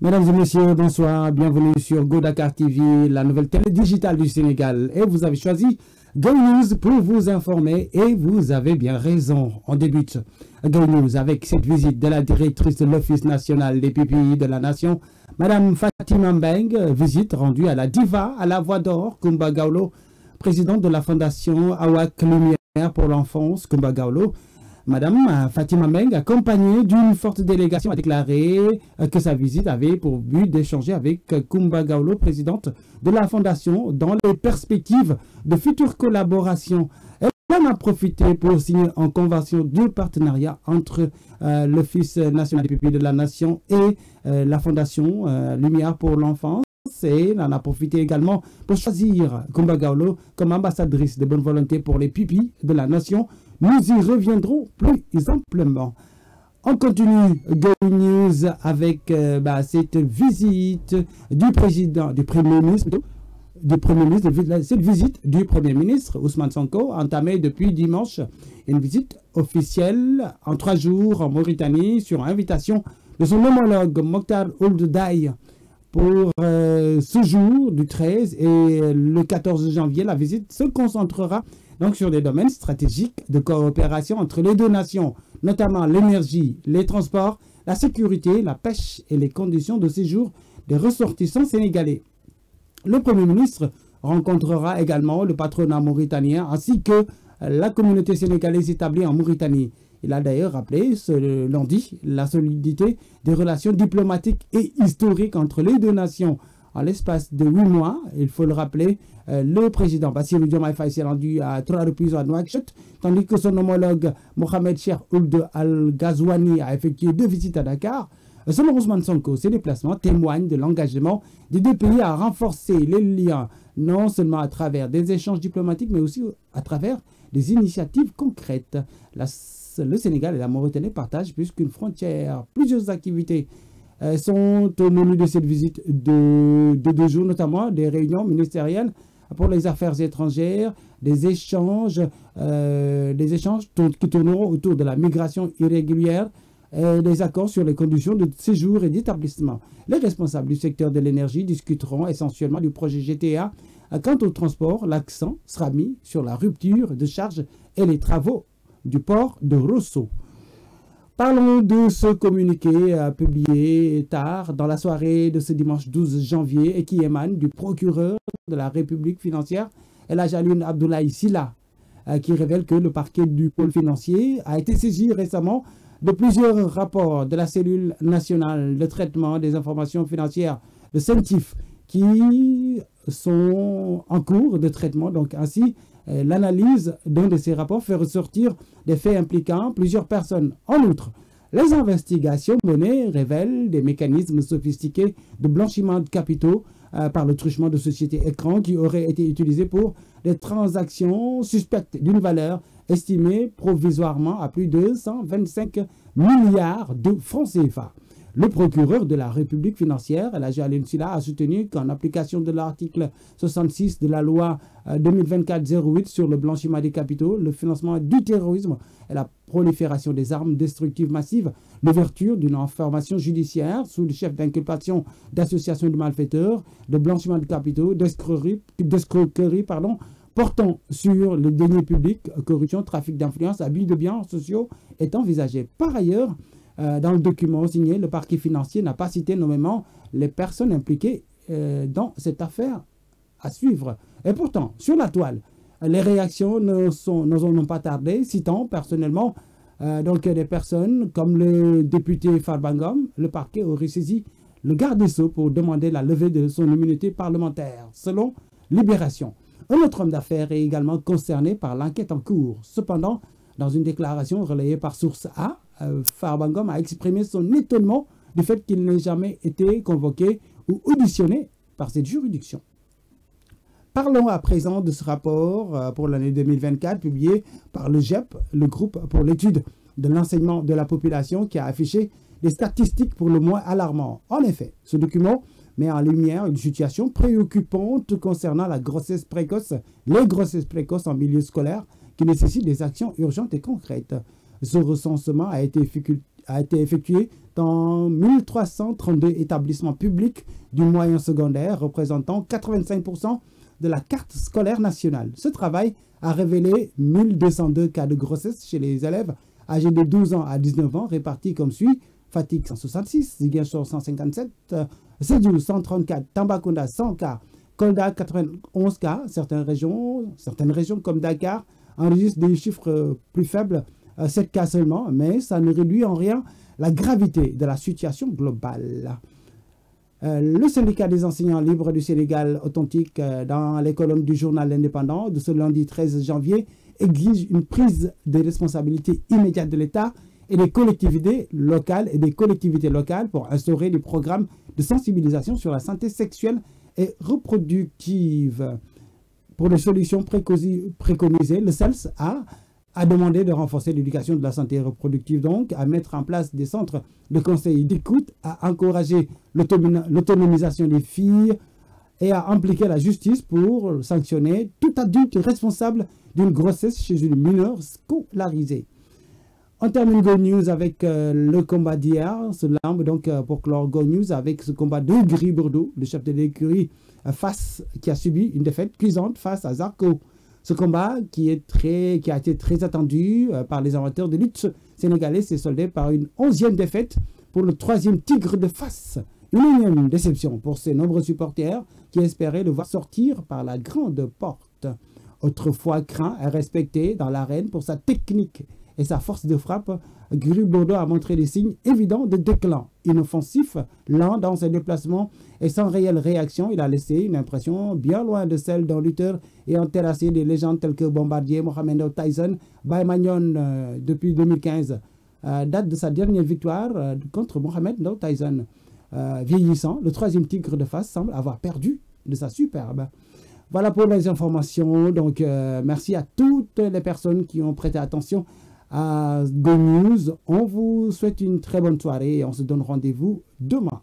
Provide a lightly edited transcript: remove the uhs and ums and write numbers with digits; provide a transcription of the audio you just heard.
Mesdames et messieurs, bonsoir, bienvenue sur Go Dakar TV, la nouvelle télé digitale du Sénégal. Et vous avez choisi Go News pour vous informer et vous avez bien raison. On débute Go News avec cette visite de la directrice de l'Office national des pupilles de la nation, Madame Fatima Mbeng, visite rendue à la diva à la voix d'or, Kumba Gawlo, présidente de la fondation Awak Lumière pour l'enfance, Kumba Gawlo. Madame Fatima Mbeng, accompagnée d'une forte délégation, a déclaré que sa visite avait pour but d'échanger avec Kumba Gawlo, présidente de la Fondation, dans les perspectives de futures collaborations. Elle en a profité pour signer en convention de partenariat entre l'Office national des pupilles de la Nation et la Fondation Lumière pour l'enfance. Et elle en a profité également pour choisir Kumba Gawlo comme ambassadrice de bonne volonté pour les pupilles de la Nation. Nous y reviendrons plus amplement. On continue Go News avec cette visite du Premier ministre, cette visite du Premier ministre Ousmane Sonko, entamée depuis dimanche, une visite officielle en 3 jours en Mauritanie sur invitation de son homologue Mokhtar Ould Daï. Pour ce jour du 13 et le 14 janvier, la visite se concentrera donc sur des domaines stratégiques de coopération entre les deux nations, notamment l'énergie, les transports, la sécurité, la pêche et les conditions de séjour des ressortissants sénégalais. Le Premier ministre rencontrera également le patronat mauritanien ainsi que la communauté sénégalaise établie en Mauritanie. Il a d'ailleurs rappelé ce lundi la solidité des relations diplomatiques et historiques entre les deux nations. En l'espace de 8 mois, il faut le rappeler, le président Bassirou Diomaye Faye s'est rendu à 3 reprises à Nouakchott, tandis que son homologue Mohamed Cheikh Ould Al Ghazouani a effectué 2 visites à Dakar. Selon Ousmane Sonko, ces déplacements témoignent de l'engagement des deux pays à renforcer les liens, non seulement à travers des échanges diplomatiques, mais aussi à travers des initiatives concrètes. Le Sénégal et la Mauritanie partagent plus qu'une frontière. Plusieurs activités sont au menu de cette visite de 2 jours, notamment des réunions ministérielles pour les affaires étrangères, des échanges qui tourneront autour de la migration irrégulière, et des accords sur les conditions de séjour et d'établissement. Les responsables du secteur de l'énergie discuteront essentiellement du projet GTA. Quant au transport, l'accent sera mis sur la rupture de charge et les travaux du port de Rosso. Parlons de ce communiqué publié tard dans la soirée de ce dimanche 12 janvier et qui émane du procureur de la République financière, El Hadj Alioune Abdoulaye Sylla, qui révèle que le parquet du pôle financier a été saisi récemment de plusieurs rapports de la cellule nationale de traitement des informations financières de CENTIF qui sont en cours de traitement. Donc ainsi, l'analyse d'un de ces rapports fait ressortir des faits impliquant plusieurs personnes. En outre, les investigations menées révèlent des mécanismes sophistiqués de blanchiment de capitaux par le truchement de sociétés écrans qui auraient été utilisés pour des transactions suspectes d'une valeur estimée provisoirement à plus de 125 milliards de francs CFA. Le procureur de la République financière, El Hadj Alioune Sylla, a soutenu qu'en application de l'article 66 de la loi 2024-08 sur le blanchiment des capitaux, le financement du terrorisme et la prolifération des armes destructives massives, l'ouverture d'une information judiciaire sous le chef d'inculpation d'association de malfaiteurs, de blanchiment de capitaux, d'escroquerie, portant sur les deniers publics, corruption, trafic d'influence, abus de biens sociaux est envisagé. Par ailleurs, dans le document signé, le parquet financier n'a pas cité nommément les personnes impliquées dans cette affaire à suivre. Et pourtant, sur la toile, les réactions n'ont pas tardé, citant personnellement des personnes comme le député Farba Ngom. Le parquet aurait saisi le garde des Sceaux pour demander la levée de son immunité parlementaire, selon Libération. Un autre homme d'affaires est également concerné par l'enquête en cours. Cependant, dans une déclaration relayée par Source A, Farba Ngom a exprimé son étonnement du fait qu'il n'ait jamais été convoqué ou auditionné par cette juridiction. Parlons à présent de ce rapport pour l'année 2024 publié par le GEP, le groupe pour l'étude de l'enseignement de la population, qui a affiché des statistiques pour le moins alarmantes. En effet, ce document met en lumière une situation préoccupante concernant les grossesses précoces en milieu scolaire qui nécessitent des actions urgentes et concrètes. Ce recensement a été a été effectué dans 1332 établissements publics du moyen secondaire, représentant 85% de la carte scolaire nationale. Ce travail a révélé 1202 cas de grossesse chez les élèves âgés de 12 ans à 19 ans, répartis comme suit: Fatick 166, Ziguinchor 157, Sédhiou 134, Tambacounda 100 cas, Kolda 91 cas. Certaines régions comme Dakar enregistrent des chiffres plus faibles, 7 cas seulement, mais ça ne réduit en rien la gravité de la situation globale. Le syndicat des enseignants libres du Sénégal authentique, dans les colonnes du journal indépendant de ce lundi 13 janvier, exige une prise de responsabilité immédiate de l'État et des collectivités locales pour instaurer des programmes de sensibilisation sur la santé sexuelle et reproductive. Pour les solutions préconisées, le CELS a demandé de renforcer l'éducation de la santé reproductive, donc à mettre en place des centres de conseil d'écoute, à encourager l'autonomisation des filles et à impliquer la justice pour sanctionner tout adulte responsable d'une grossesse chez une mineure scolarisée. On termine Go News avec le combat d'hier, ce lambe, donc pour clore Go News avec ce combat de Gris Bordeaux, le chef de l'écurie qui a subi une défaite cuisante face à Zarco. Ce combat qui a été très attendu par les amateurs de lutte sénégalais s'est soldé par une 11e défaite pour le 3e Tigre de Fass. Une énième déception pour ses nombreux supporters qui espéraient le voir sortir par la grande porte. Autrefois craint et respecté dans l'arène pour sa technique et sa force de frappe, Gris Bordeaux a montré des signes évidents de déclin. Inoffensif, lent dans ses déplacements et sans réelle réaction, il a laissé une impression bien loin de celle d'un lutteur ayant terrassé des légendes telles que Bombardier, Mohamed Ndao Tyson, Baye Mandione depuis 2015. Date de sa dernière victoire contre Mohamed Ndao Tyson. Vieillissant, le 3e Tigre de Fass semble avoir perdu de sa superbe. Voilà pour les informations. Donc, merci à toutes les personnes qui ont prêté attention à Go News. On vous souhaite une très bonne soirée et on se donne rendez-vous demain.